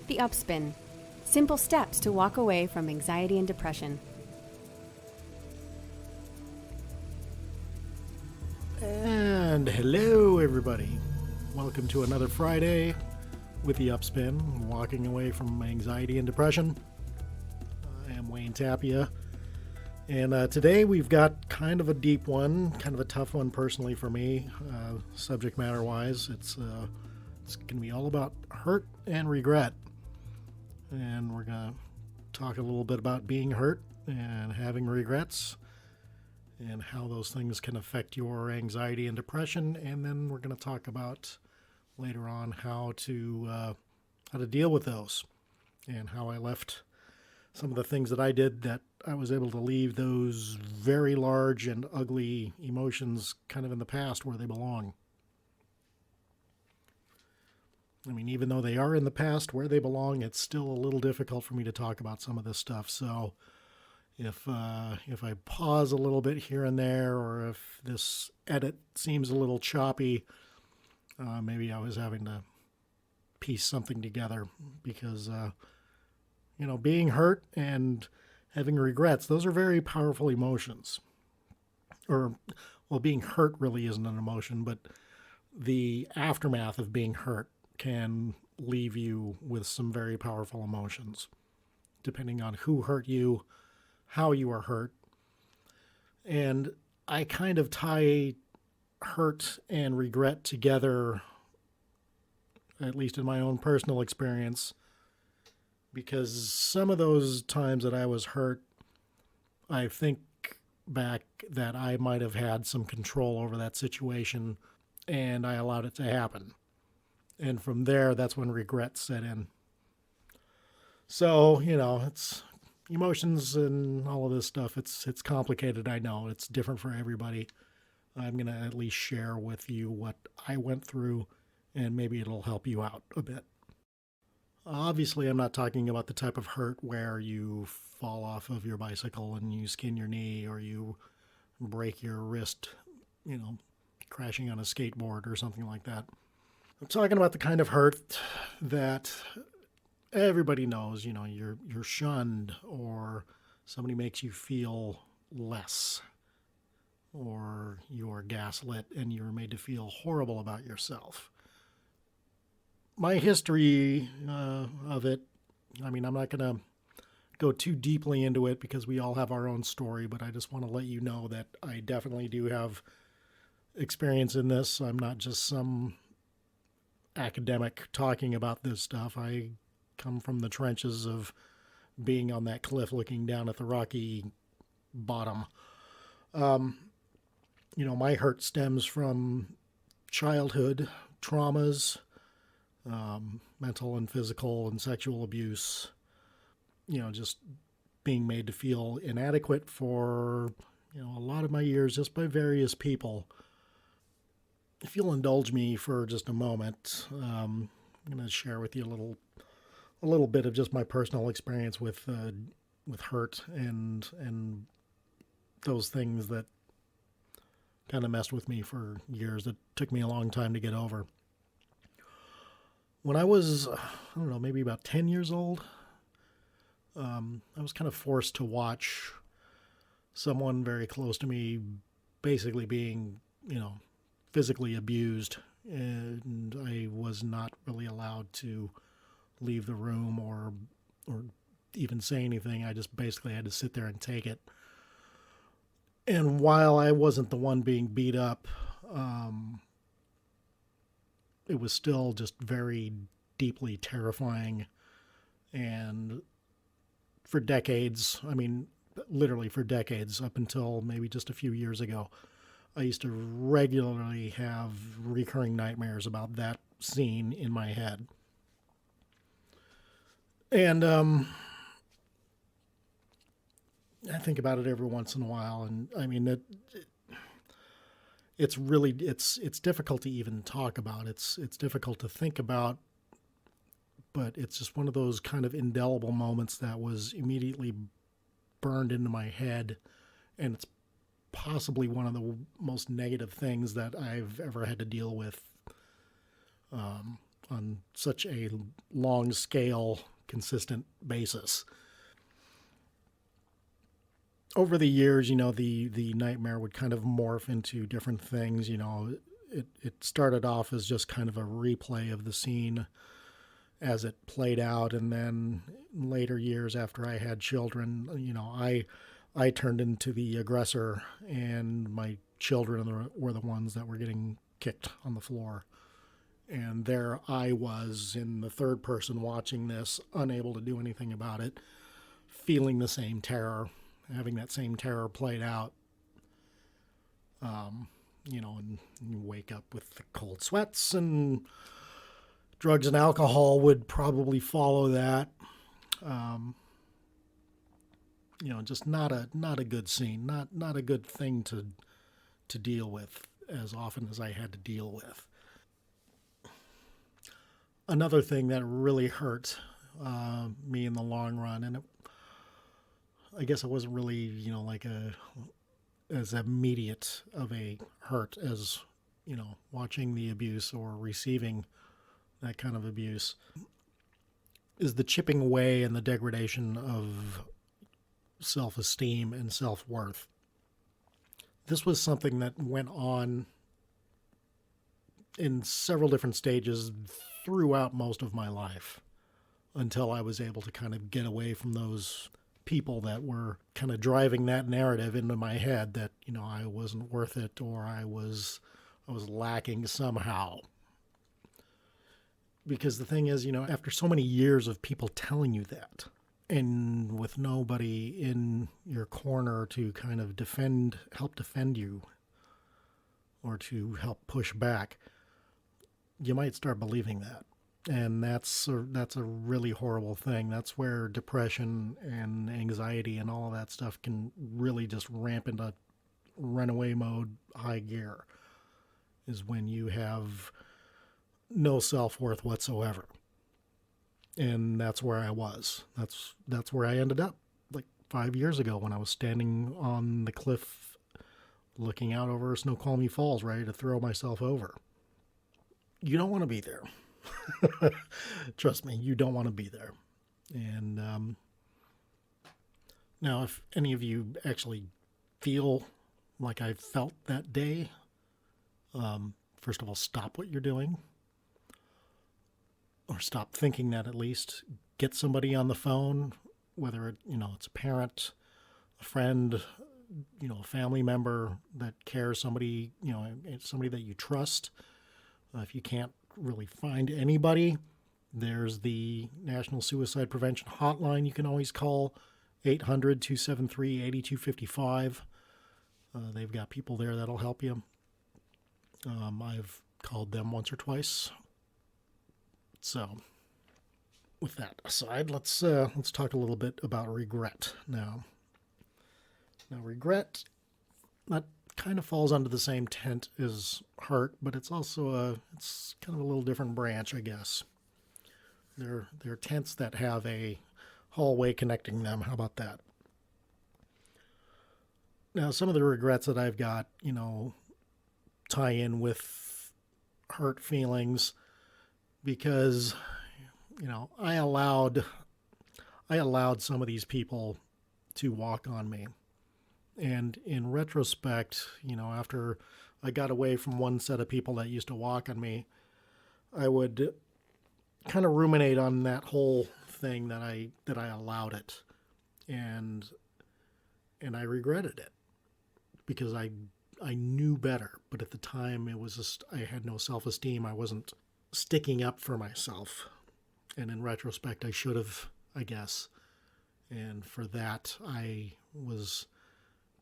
The UpSpin. Simple steps to walk away from anxiety and depression. And hello, everybody. Welcome to another Friday with the UpSpin, walking away from anxiety and depression. I am Wayne Tapia, and today we've got kind of a deep one, kind of a tough one personally for me, subject matter-wise. It's going to be all about hurt and regret, and we're going to talk a little bit about being hurt and having regrets, and how those things can affect your anxiety and depression. And then we're going to talk about later on how to deal with those, and how I left some of the things that I did, that I was able to leave those very large and ugly emotions kind of in the past where they belong. I mean, even though they are in the past where they belong, it's still a little difficult for me to talk about some of this stuff. So if I pause a little bit here and there, or if this edit seems a little choppy, maybe I was having to piece something together, because, being hurt and having regrets, those are very powerful emotions. Or, well, being hurt really isn't an emotion, but the aftermath of being hurt can leave you with some very powerful emotions, depending on who hurt you, how you are hurt. And I kind of tie hurt and regret together, at least in my own personal experience, because some of those times that I was hurt, I think back that I might have had some control over that situation, and I allowed it to happen. And from there, that's when regret set in. So, it's emotions and all of this stuff. It's complicated, I know. It's different for everybody. I'm going to at least share with you what I went through, and maybe it'll help you out a bit. Obviously, I'm not talking about the type of hurt where you fall off of your bicycle and you skin your knee, or you break your wrist, crashing on a skateboard or something like that. I'm talking about the kind of hurt that everybody knows. You're shunned, or somebody makes you feel less, or you're gaslit and you're made to feel horrible about yourself. My history of it, I'm not going to go too deeply into it, because we all have our own story, but I just want to let you know that I definitely do have experience in this. I'm not just some academic talking about this stuff. I come from the trenches of being on that cliff looking down at the rocky bottom. My hurt stems from childhood traumas, mental and physical and sexual abuse, just being made to feel inadequate for, a lot of my years, just by various people. If you'll indulge me for just a moment, I'm going to share with you a little bit of just my personal experience with hurt and those things that kind of messed with me for years, that took me a long time to get over. When I was, maybe about 10 years old, I was kind of forced to watch someone very close to me basically being, physically abused, and I was not really allowed to leave the room or even say anything. I just basically had to sit there and take it. And while I wasn't the one being beat up, it was still just very deeply terrifying. And for decades, literally for decades, up until maybe just a few years ago, I used to regularly have recurring nightmares about that scene in my head. And I think about it every once in a while, and it's difficult to even talk about. It's difficult to think about, but it's just one of those kind of indelible moments that was immediately burned into my head, and it's possibly one of the most negative things that I've ever had to deal with on such a long scale, consistent basis. Over the years, the nightmare would kind of morph into different things. It started off as just kind of a replay of the scene as it played out, and then later years after I had children, I turned into the aggressor, and my children were the ones that were getting kicked on the floor. And there I was in the third person watching this, unable to do anything about it, feeling the same terror, having that same terror played out. And you wake up with the cold sweats, and drugs and alcohol would probably follow that. Just not a good scene, not a good thing to deal with as often as I had to deal with. Another thing that really hurt me in the long run, and I guess it wasn't really, as immediate of a hurt as, watching the abuse or receiving that kind of abuse, is the chipping away and the degradation of self-esteem and self-worth. This was something that went on in several different stages throughout most of my life until I was able to kind of get away from those people that were kind of driving that narrative into my head that, I wasn't worth it, or I was lacking somehow. Because the thing is, after so many years of people telling you that, and with nobody in your corner to kind of help defend you, or to help push back, you might start believing that. And that's a really horrible thing. That's where depression and anxiety and all of that stuff can really just ramp into runaway mode, high gear, is when you have no self-worth whatsoever. And that's where I was. That's where I ended up like 5 years ago when I was standing on the cliff looking out over Snoqualmie Falls, ready to throw myself over. You don't want to be there. Trust me, you don't want to be there. And now, if any of you actually feel like I felt that day, first of all, stop what you're doing. Or stop thinking that, at least. Get somebody on the phone, whether it's a parent, a friend, a family member that cares, somebody that you trust. If you can't really find anybody, there's the National Suicide Prevention Hotline you can always call, 800-273-8255. They've got people there that'll help you. I've called them once or twice. So, with that aside, let's talk a little bit about regret now. Now, regret, that kind of falls under the same tent as hurt, but it's also it's kind of a little different branch, I guess. They're tents that have a hallway connecting them. How about that? Now, some of the regrets that I've got, tie in with hurt feelings, because, I allowed some of these people to walk on me. And in retrospect, after I got away from one set of people that used to walk on me, I would kind of ruminate on that whole thing that I allowed it. And I regretted it because I knew better. But at the time, it was just, I had no self-esteem. I wasn't sticking up for myself. And in retrospect, I should have, I guess. And for that, I was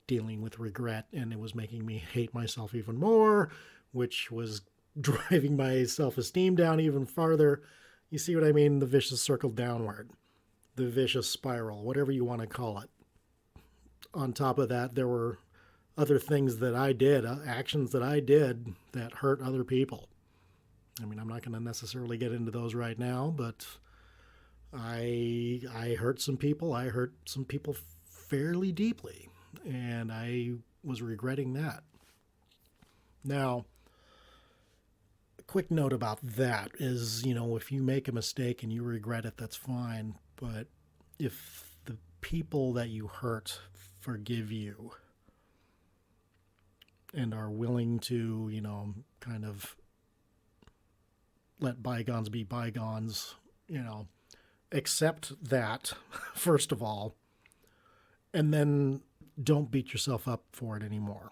dealing with regret, and it was making me hate myself even more, which was driving my self-esteem down even farther. You see what I mean? The vicious circle downward, the vicious spiral, whatever you want to call it. On top of that, there were other things that I did, actions that I did that hurt other people. I mean, I'm not going to necessarily get into those right now, but I hurt some people. I hurt some people fairly deeply, and I was regretting that. Now, quick note about that is, if you make a mistake and you regret it, that's fine. But if the people that you hurt forgive you and are willing to, kind of let bygones be bygones, accept that, first of all, and then don't beat yourself up for it anymore.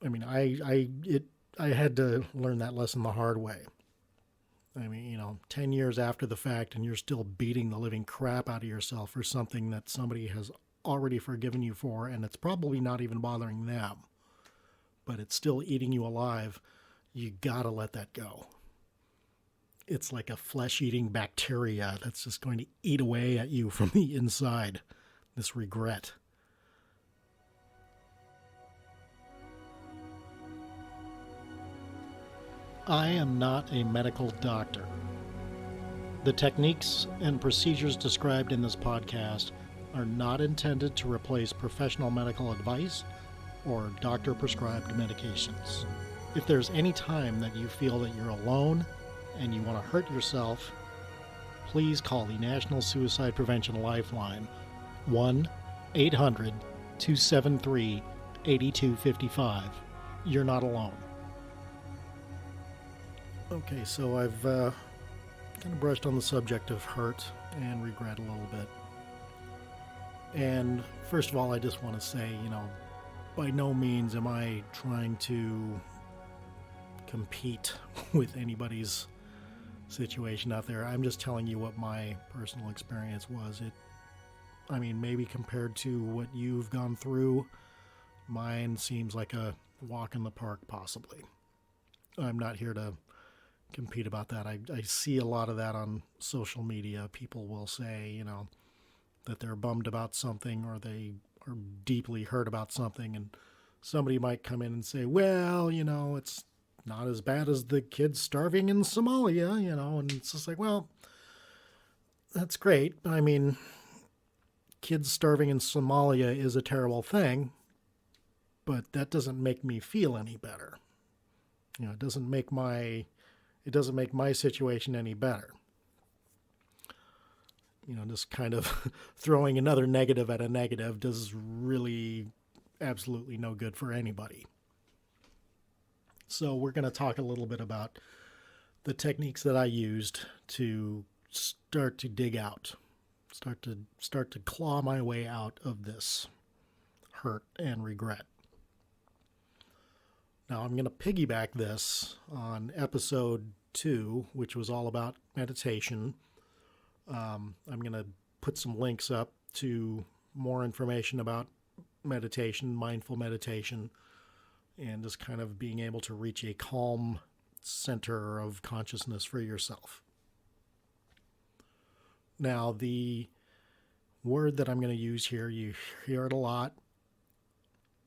I mean, I had to learn that lesson the hard way. I mean, 10 years after the fact, and you're still beating the living crap out of yourself for something that somebody has already forgiven you for, and it's probably not even bothering them, but it's still eating you alive. You gotta let that go. It's like a flesh-eating bacteria that's just going to eat away at you from the inside, this regret. I am not a medical doctor. The techniques and procedures described in this podcast are not intended to replace professional medical advice or doctor-prescribed medications. If there's any time that you feel that you're alone and you want to hurt yourself, please call the National Suicide Prevention Lifeline, 1-800-273-8255. You're not alone. Okay, so I've kind of brushed on the subject of hurt and regret a little bit. And first of all, I just want to say, by no means am I trying to compete with anybody's situation out there. I'm just telling you what my personal experience was. Maybe compared to what you've gone through, mine seems like a walk in the park, possibly. I'm not here to compete about that. I see a lot of that on social media. People will say, that they're bummed about something or they are deeply hurt about something, and somebody might come in and say, well, it's not as bad as the kids starving in Somalia, and it's just like, well, that's great. I mean, kids starving in Somalia is a terrible thing, but that doesn't make me feel any better. It doesn't make my situation any better. Just kind of throwing another negative at a negative does really absolutely no good for anybody. So we're going to talk a little bit about the techniques that I used to start to dig out, start to claw my way out of this hurt and regret. Now I'm going to piggyback this on episode 2, which was all about meditation. I'm going to put some links up to more information about meditation, mindful meditation, and just kind of being able to reach a calm center of consciousness for yourself. Now, the word that I'm going to use here, you hear it a lot.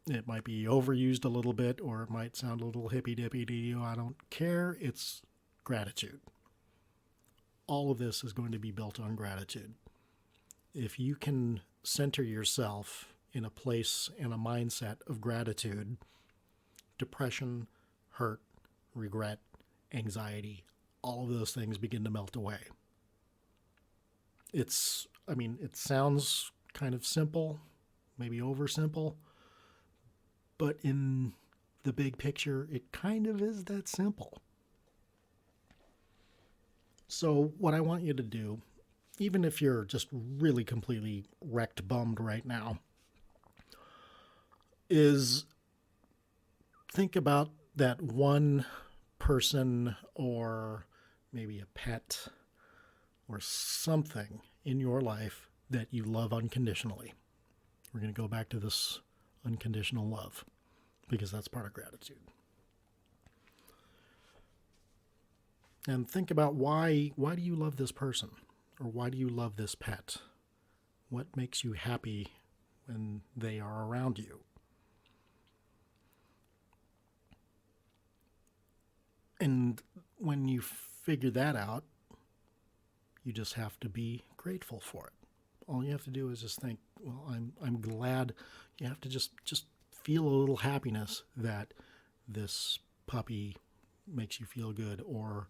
It might be overused a little bit, or it might sound a little hippy-dippy to you. I don't care. It's gratitude. All of this is going to be built on gratitude. If you can center yourself in a place and a mindset of gratitude, depression, hurt, regret, anxiety, all of those things begin to melt away. It sounds kind of simple, maybe oversimple, but in the big picture, it kind of is that simple. So what I want you to do, even if you're just really completely wrecked, bummed right now, is think about that one person or maybe a pet or something in your life that you love unconditionally. We're going to go back to this unconditional love because that's part of gratitude. And think about why do you love this person? Or why do you love this pet? What makes you happy when they are around you? And when you figure that out, you just have to be grateful for it. All you have to do is just think, well, I'm glad. You have to just feel a little happiness that this puppy makes you feel good, or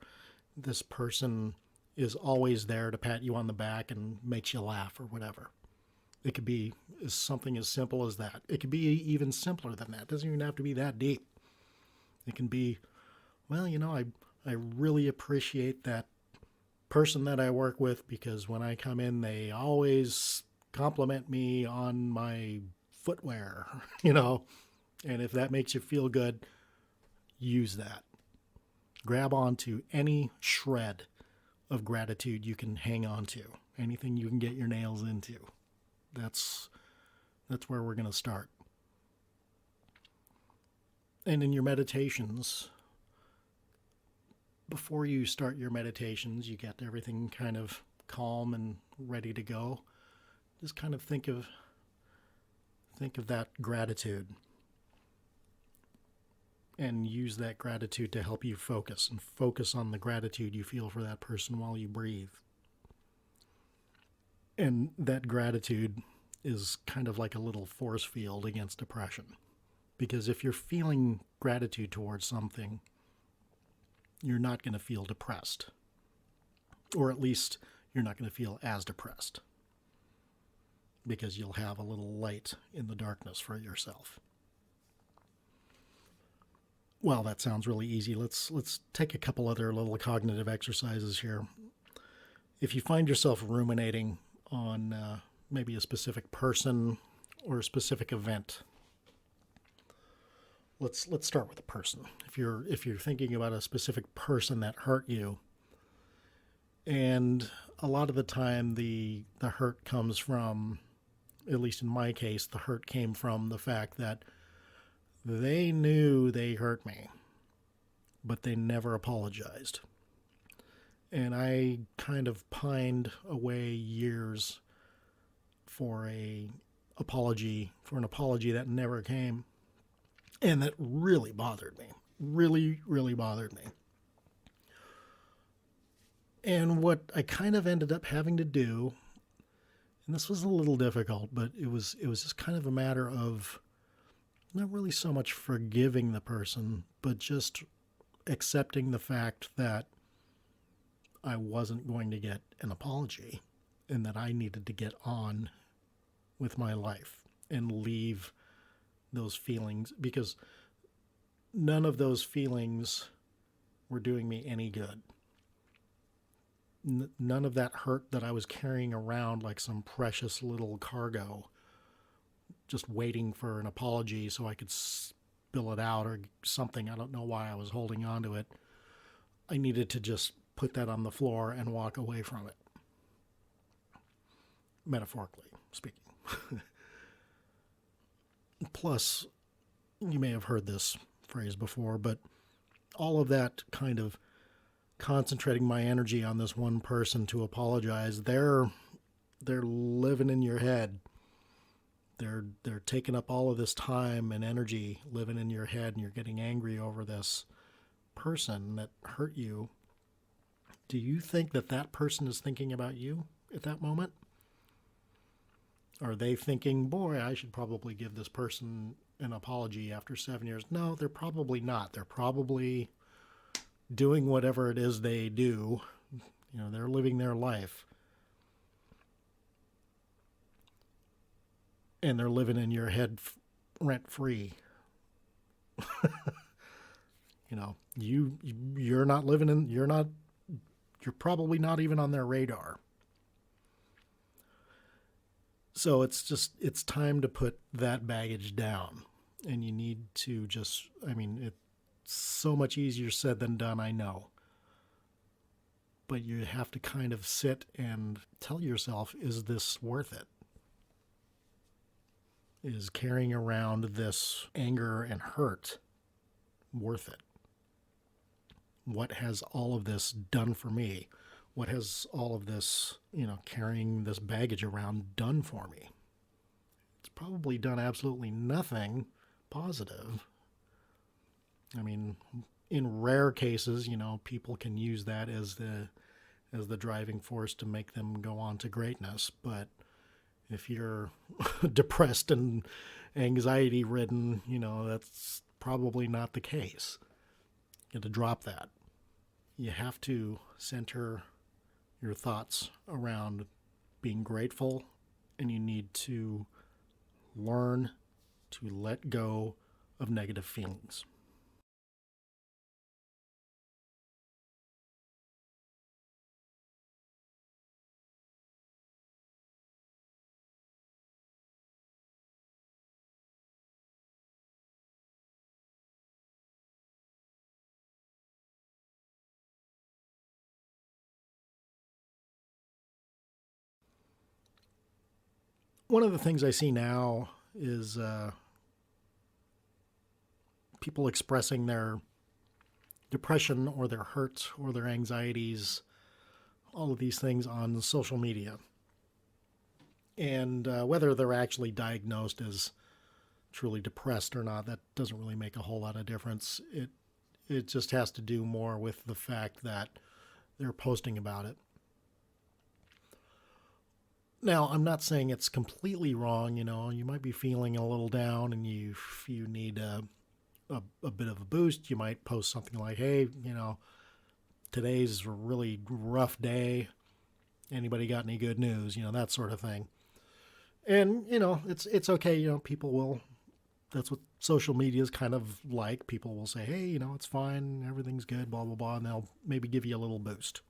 this person is always there to pat you on the back and makes you laugh or whatever. It could be something as simple as that. It could be even simpler than that. It doesn't even have to be that deep. It can be, well, I really appreciate that person that I work with, because when I come in, they always compliment me on my footwear, and if that makes you feel good, use that. Grab onto any shred of gratitude you can hang on to, anything you can get your nails into. That's where we're going to start. And in your meditations, before you start your meditations, you get everything kind of calm and ready to go. Just kind of think of that gratitude, and use that gratitude to help you focus, and focus on the gratitude you feel for that person while you breathe. And that gratitude is kind of like a little force field against depression. Because if you're feeling gratitude towards something, you're not going to feel depressed. Or at least you're not going to feel as depressed. Because you'll have a little light in the darkness for yourself. Well, that sounds really easy. Let's take a couple other little cognitive exercises here. If you find yourself ruminating on maybe a specific person or a specific event, let's start with a person. If you're thinking about a specific person that hurt you, and a lot of the time the hurt comes from, at least in my case, the hurt came from the fact that they knew they hurt me, but they never apologized. And I kind of pined away years for an apology that never came. And that really bothered me. Really, really bothered me. And what I kind of ended up having to do, and this was a little difficult, but it was just kind of a matter of not really so much forgiving the person, but just accepting the fact that I wasn't going to get an apology, and that I needed to get on with my life and leave those feelings, because none of those feelings were doing me any good. None of that hurt that I was carrying around like some precious little cargo, just waiting for an apology so I could spill it out or something. I don't know why I was holding on to it. I needed to just put that on the floor and walk away from it. Metaphorically speaking. Plus, you may have heard this phrase before, but all of that kind of concentrating my energy on this one person to apologize, they're living in your head. They're taking up all of this time and energy living in your head, and you're getting angry over this person that hurt you. Do you think that person is thinking about you at that moment? Are they thinking, boy, I should probably give this person an apology after 7 years? No, they're probably not. They're probably doing whatever it is they do. They're living their life. And they're living in your head rent-free. You're not living in, you're probably not even on their radar. So it's time to put that baggage down. And you need to it's so much easier said than done, I know. But you have to kind of sit and tell yourself, is this worth it? Is carrying around this anger and hurt worth it? What has all of this done for me? What has all of this, carrying this baggage around done for me? It's probably done absolutely nothing positive. In rare cases, people can use that as the driving force to make them go on to greatness. But if you're depressed and anxiety ridden, that's probably not the case. You have to drop that. You have to center your thoughts around being grateful, and you need to learn to let go of negative feelings. One of the things I see now is people expressing their depression or their hurt or their anxieties, all of these things on social media. And whether they're actually diagnosed as truly depressed or not, that doesn't really make a whole lot of difference. It just has to do more with the fact that they're posting about it. Now, I'm not saying it's completely wrong. You might be feeling a little down and you need a bit of a boost. You might post something like, hey, today's a really rough day. Anybody got any good news? That sort of thing. And, it's okay. People will, that's what social media is kind of like. People will say, hey, it's fine. Everything's good, blah, blah, blah. And they'll maybe give you a little boost.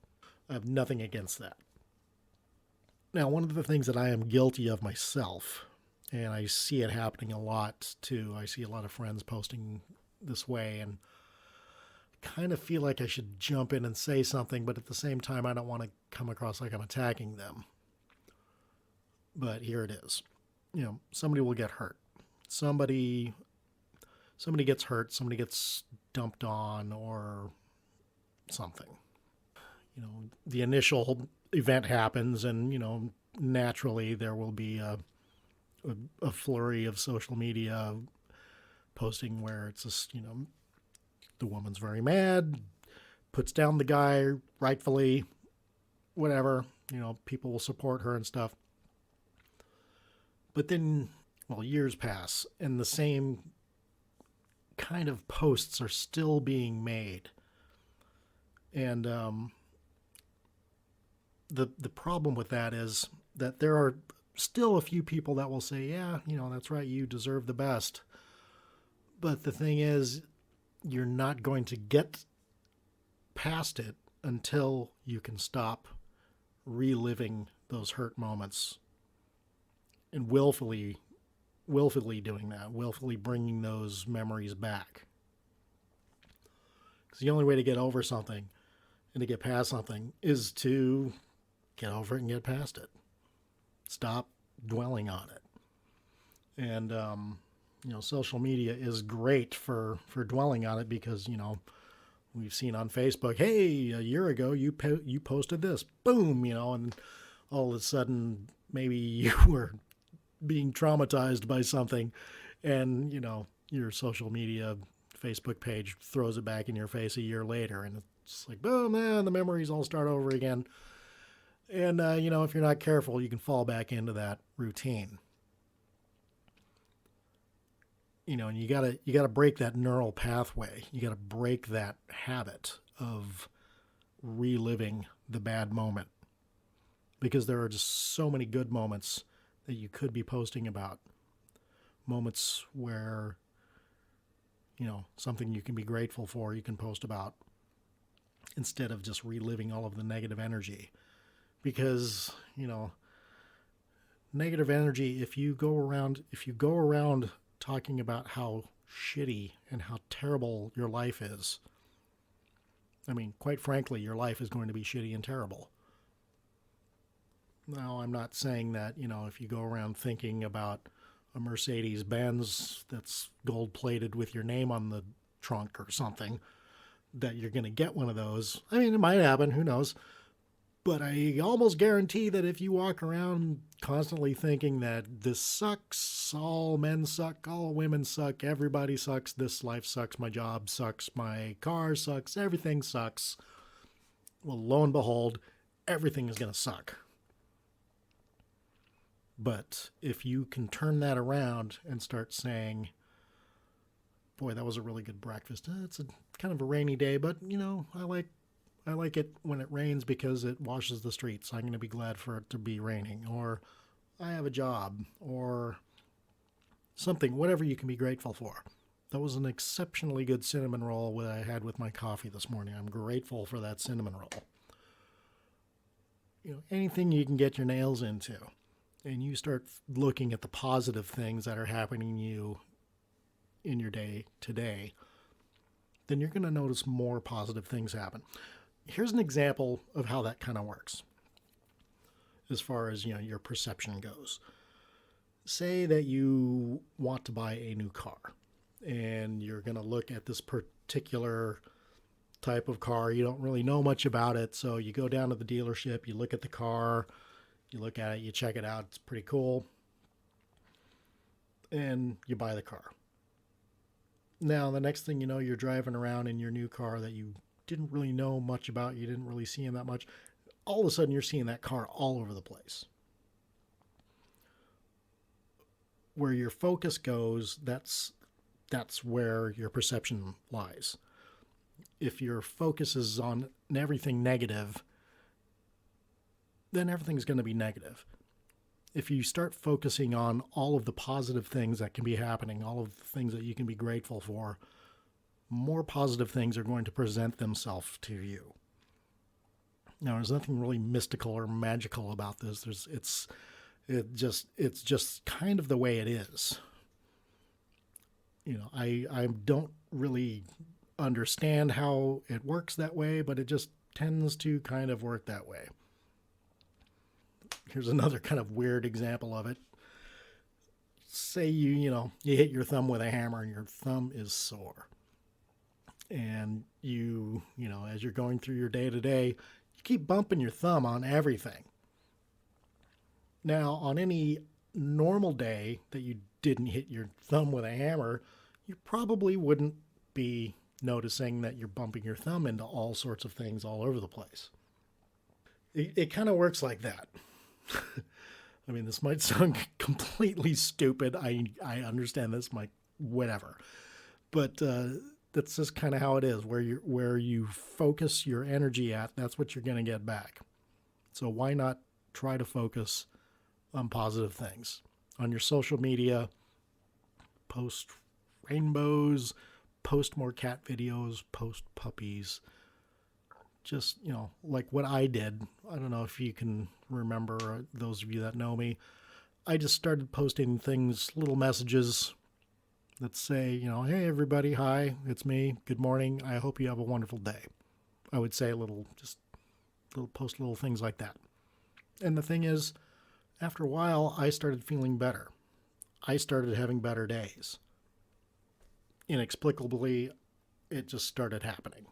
I have nothing against that. Now, one of the things that I am guilty of myself, and I see it happening a lot too, I see a lot of friends posting this way, and kind of feel like I should jump in and say something, but at the same time, I don't want to come across like I'm attacking them. But here it is. Somebody will get hurt. Somebody gets hurt, somebody gets dumped on or something. The initial event happens, and naturally there will be a flurry of social media posting where it's just the woman's very mad, puts down the guy rightfully, whatever. People will support her and stuff. But then, years pass, and the same kind of posts are still being made, and the problem with that is that there are still a few people that will say, yeah, that's right, you deserve the best. But the thing is, you're not going to get past it until you can stop reliving those hurt moments and willfully doing that, willfully bringing those memories back. Because the only way to get over something and to get past something is to get over it and get past it. Stop dwelling on it. And, social media is great for dwelling on it because, we've seen on Facebook, hey, a year ago you posted this, boom, and all of a sudden maybe you were being traumatized by something and, your social media Facebook page throws it back in your face a year later and it's like, boom, man, the memories all start over again. And, if you're not careful, you can fall back into that routine. And you gotta break that neural pathway. You gotta break that habit of reliving the bad moment. Because there are just so many good moments that you could be posting about. Moments where, something you can be grateful for, you can post about. Instead of just reliving all of the negative energy. Because, negative energy, if you go around talking about how shitty and how terrible your life is, quite frankly, your life is going to be shitty and terrible. Now, I'm not saying that, if you go around thinking about a Mercedes-Benz that's gold-plated with your name on the trunk or something, that you're going to get one of those. It might happen, who knows? But I almost guarantee that if you walk around constantly thinking that this sucks, all men suck, all women suck, everybody sucks, this life sucks, my job sucks, my car sucks, everything sucks, well, lo and behold, everything is going to suck. But if you can turn that around and start saying, boy, that was a really good breakfast. It's a kind of a rainy day, but I like it when it rains because it washes the streets. I'm going to be glad for it to be raining. Or I have a job, or something, whatever you can be grateful for. That was an exceptionally good cinnamon roll that I had with my coffee this morning. I'm grateful for that cinnamon roll. Anything you can get your nails into, and you start looking at the positive things that are happening to you in your day today, then you're going to notice more positive things happen. Here's an example of how that kind of works as far as your perception goes. Say that you want to buy a new car, and you're going to look at this particular type of car. You don't really know much about it, so you go down to the dealership, you look at the car, you look at it, you check it out, it's pretty cool, and you buy the car. Now, the next thing you know, you're driving around in your new car that you didn't really know much about, you didn't really see him that much. All of a sudden, you're seeing that car all over the place. Where your focus goes, that's where your perception lies. If your focus is on everything negative, then everything's going to be negative. If you start focusing on all of the positive things that can be happening, all of the things that you can be grateful for, more positive things are going to present themselves to you. Now, there's nothing really mystical or magical about this. It's just kind of the way it is. I don't really understand how it works that way, but it just tends to kind of work that way. Here's another kind of weird example of it. Say you hit your thumb with a hammer and your thumb is sore. And as you're going through your day to day, you keep bumping your thumb on everything. Now, on any normal day that you didn't hit your thumb with a hammer, you probably wouldn't be noticing that you're bumping your thumb into all sorts of things all over the place. It kind of works like that. I mean, this might sound completely stupid. I understand this, whatever. But that's just kind of how it is. Where you focus your energy at, that's what you're going to get back. So why not try to focus on positive things? On your social media, post rainbows, post more cat videos, post puppies. Just, like what I did. I don't know if you can remember, those of you that know me. I just started posting things, little messages that say, hey, everybody, hi, it's me. Good morning. I hope you have a wonderful day. I would say post little things like that. And the thing is, after a while, I started feeling better. I started having better days. Inexplicably, it just started happening.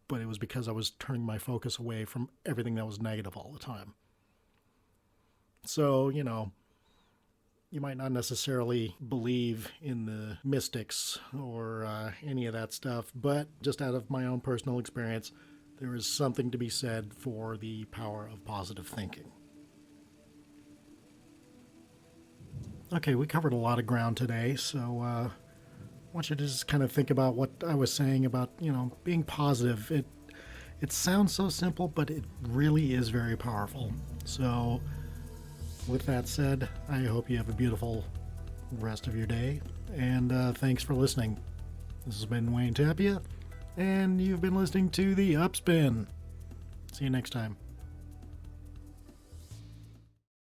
But it was because I was turning my focus away from everything that was negative all the time. So, you might not necessarily believe in the mystics or any of that stuff, but just out of my own personal experience, there is something to be said for the power of positive thinking. Okay, we covered a lot of ground today, so I want you to just kind of think about what I was saying about, being positive. It sounds so simple, but it really is very powerful. So with that said, I hope you have a beautiful rest of your day, and thanks for listening. This has been Wayne Tapia, and you've been listening to the UpSpin. See you next time.